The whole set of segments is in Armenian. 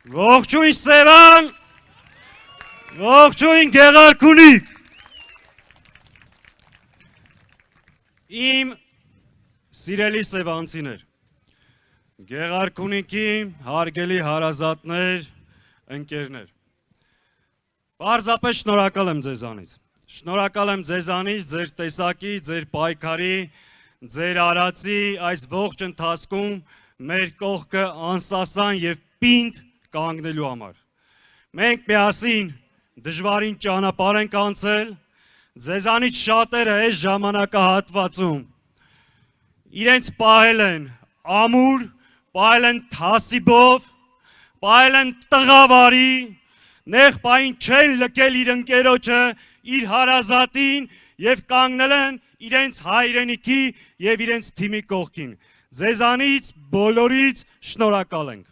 Ողջույն Սևան, ողջույն Գեղարքունիք։ Իմ սիրելի սևանցիներ, Գեղարքունիքի հարգելի հարազատներ, ընկերներ, պարզապես շնորհակալ եմ ձեզանից։ Շնորհակալ եմ ձեզանից, ձեր տեսակի, ձեր պայքարի, ձեր արածի այս ողջ ընթացքում մեր կողքը անսասան եւ պինդ կանգնելու համար։ Մենք միասին դժվարին ճանապարհ ենք անցել, ձեզանից շատերը այս ժամանակահատվածում իրենց պահել են ամուր, պահել են թասիբով, պահել են տղավարի, նեղ պահին չեն լքել իր ընկերոջը, իր հարազատին եւ կանգնել են իրենց հայրենիքի եւ իրենց թիմի կողքին։ Ձեզանից բոլորից շնորհակալ ենք։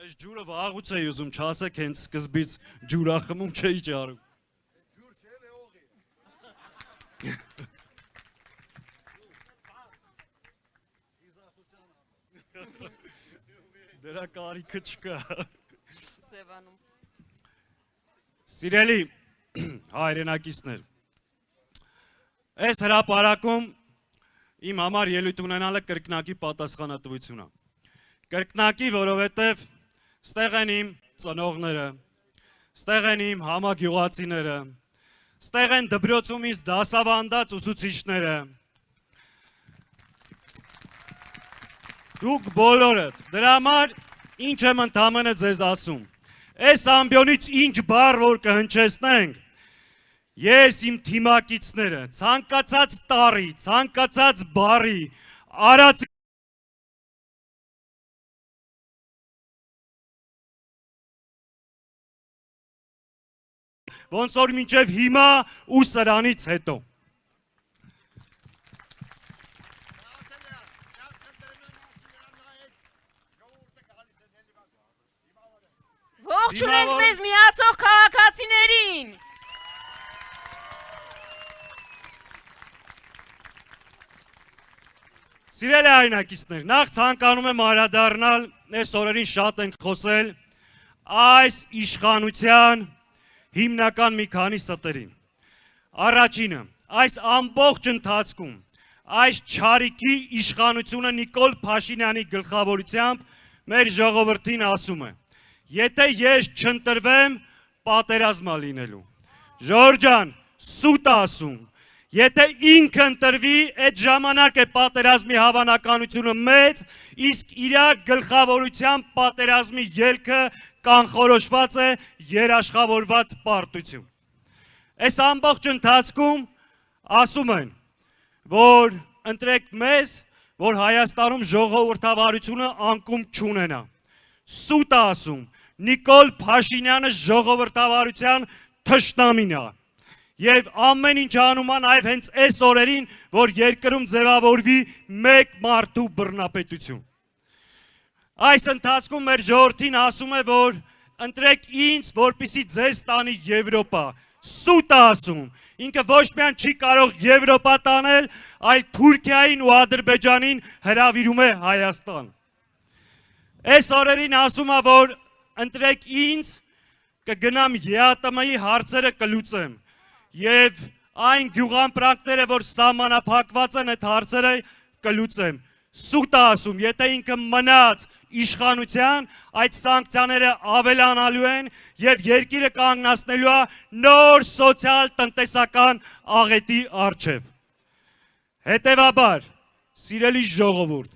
Այս ջուրը վաղուց էի ուզում չասեք, հենց սկզբից ջուրախմում չէի ճարում։ Ջուր չէ, լեողի։ Դրա կարիքը չկա։ Սևանում։ Սիրելի հայրենակիցներ, այս հրապարակում իմ համար ելույթ ունենալը կրկնակի պատասխանատվություն է։ Կրկնակի, որովհետև ստեղ են իմ ծնողները, ստեղ են իմ համագյուղացիները, ստեղ են դպրոցում ինձ դասավանդած ուսուցիչները։ Դուք բոլորդ, դրա համար ինչ եմ ընդամենը ձեզ ասում։ Այս ամբիոնից ինչ բառ որ կհնչեցնենք, ես իմ թիմակիցները, ցանկացած տարի, ցանկացած բառի, արած ոնց որ մինչև հիմա ու սրանից հետո։ Ողջունենք մեզ միացող քաղաքացիներին։ Սիրելի հայրենակիցներ, նախ ցանկանում եմ անդրադառնալ, այս օրերին շատ ենք խոսել այս իշխանության հիմնական մի քանի ստերին։ Առաջինը, այս ամբողջ ընթացքում այս չարիքի իշխանությունը Նիկոլ Փաշինյանի գլխավորությամբ մեր ժողովրդին ասում է. Եթե ես չընտրվեմ, պատերազմա լինելու։ Ժորժ ջան, սուտ ասում։ Եթե ինքը ընտրվի, այդ ժամանակ է պատերազմի հավանականությունը մեծ, իսկ իր գլխավորությամբ պատերազմի ելքը կանխորոշված է երաշխավորված պարտություն։ Այս ամբողջ ընթացքում ասում են, որ ընտրեք մեզ, որ Հայաստանում ժողովրդավարությունը անկում չունենա։ Սուտ ասում, Նիկոլ Փաշինյանը ժողովրդավարության թշնամին է։ Եվ ամեն ինչ անում են այլ հենց այս օրերին, որ երկրում ձևավորվի մեկ մարդու բռնապետություն։ Այս ընթացքում մեր ժողովրդին ասում է, որ ընտրեք ինձ, որպեսզի ձեզ տանի Եվրոպա։ Սուտ ասում, ինքը ոչ միայն չի կարող Եվրոպա տանել, այլ Թուրքիային ու Ադրբեջանին հրավիրում է Հայաստան։ Այս օրերին ասում է, որ ընտրեք ինձ, կգնամ ԵԱՏՄ-ի հարցերը կլուծեմ եւ այն գյուղամպրանքները, որ սահմանափակված են, այդ հարցերը կլուծեմ։ Սուտ ասում, եթե ինքը մնաց իշխանության, այդ սանկցիաները ավելանալու են եւ երկիրը կանգնացնելու է նոր սոցիալ-տնտեսական աղետի առջեւ։ Հետևաբար, սիրելի ժողովուրդ,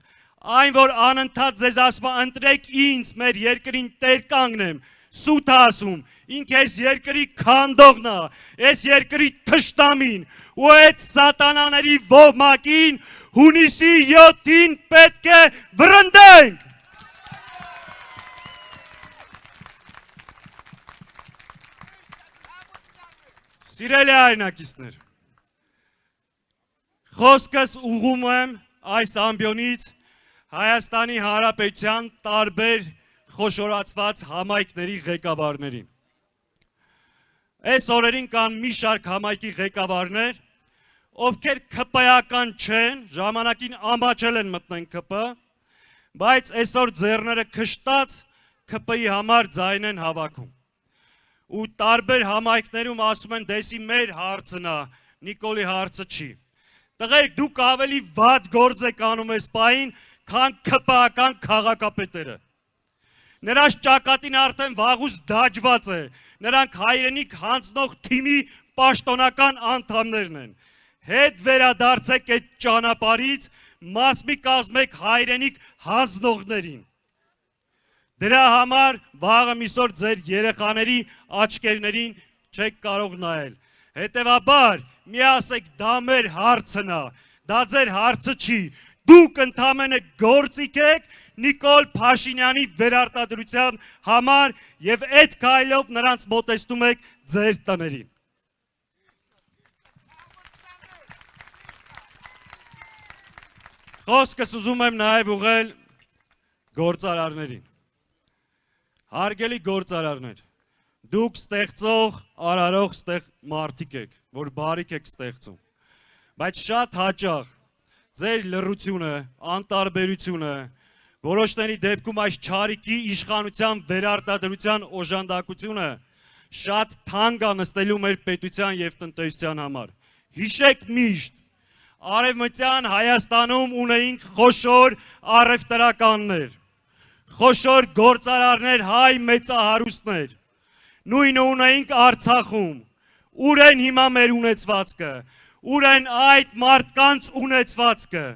այն որ անընդհատ ձեզ ասում է ընտրեք ինձ, մեր երկրին տեր կանգնեմ, սուտ ասում, ինքը այս երկրի քանդողն է, այս երկրի թշնամին ու այդ սատանաների ոհմակին հունիսի 7-ին պետք է վռնդենք։ Սիրելի հայրենակիցներ, խոսքս ուղղում եմ այս ամբիոնից Հայաստանի Հանրապետության տարբեր խոշորացված համայնքների ղեկավարներին։ Այս օրերին կան մի շարք համայնքի ղեկավարներ, ովքեր ԿՊ-ական չեն, ժամանակին ամաչել են մտնեն ԿՊ, բայց այսօր ձեռները քշտած ԿՊ-ի համար ձայն են հավաքում։ Ու տարբեր համայնքներում ասում են, դեսի մեր հարցն է, Նիկոլի հարցը չի։ Տղերք, դուք ավելի վատ գործ եք անում այս պահին, քան ԿՊ-ական քաղաքապետերը։ Նրանց ճակատին արդեն վաղուց դաջված է, նրանք հայրենիք հանձնող թիմի պաշտոնական անդամներն են։ Հետ վերադարձեք այդ ճանապարհից, մասմի կազմեք հայրենիք հանձնողներին։ Դրա համար վաղը միսօր ձեր երեխաների աչքերներին չեք կարող նայել։ Հետևաբար, մի ասեք, դա մեր հարցն է, դա ձեր հարցը չի։ Դուք ընդամենը գործիք եք Նիկոլ Փաշինյանի վերարտադրության համար եւ այդ քայլով նրանց մոտեցնում եք ձեր տներին։ Խոսքս ուզում եմ նաեւ ուղղել գործարարներին։ Հարգելի գործարարներ, դուք ստեղծող, արարող մարդիկ եք, որ բարիք եք ստեղծում, բայց շատ հաճախ ձեր լռությունը, անտարբերությունը, որոշների դեպքում այս չարիքի իշխանության վերարտադրության օժանդակությունը շատ թանկ է նստելու մեր պետության եւ տնտեսության համար։ Հիշեք միշտ, Արևմտյան Հայաստանում ունեինք խոշոր առևտրականներ, խոշոր գործարարներ, հայ մեծահարուստներ, նույնը ունեինք Արցախում, ուր են հիմա մեր ունեցվածքը, ուր են այդ մարդկանց ունեցվածքը։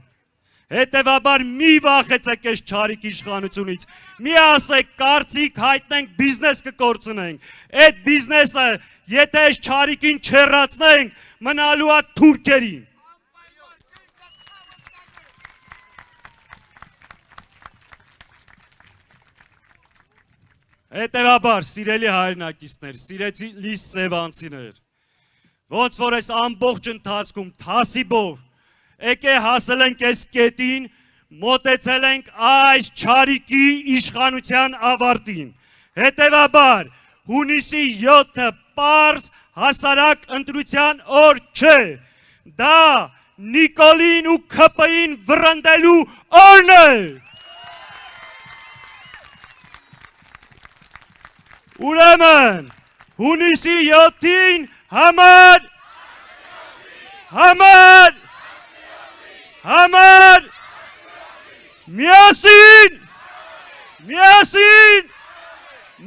Հետևաբար մի վախեցեք այս չարիք իշխանությունից, մի ասեք կարծիք հայտնենք բիզնես կկորցնենք, այդ բիզնեսը եթե այս չարիքին չեռացնենք մնալու է թուրքերին։ Հետևաբար, սիրելի հայրենակիցներ, սիրելի սևանցիներ, ոնց որ այս ամբողջ ընթացքում թասիբով եկե հասել ենք այս կետին, մոտեցել ենք այս չարիքի իշխանության ավարտին։ Հետևաբար, հունիսի 7-ը պարզ հասարակ ընտրության օր չէ, դա Նիկոլին ու ԿՊ-ին վռնդելու օրն է։ Ուրեմն, հունիսի 7-ին համար,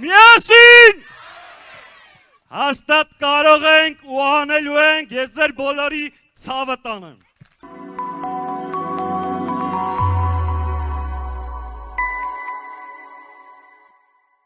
միասին, հաստատ կարող ենք ու անելու ենք, ես ձեր բոլորի ցավը տանեմ։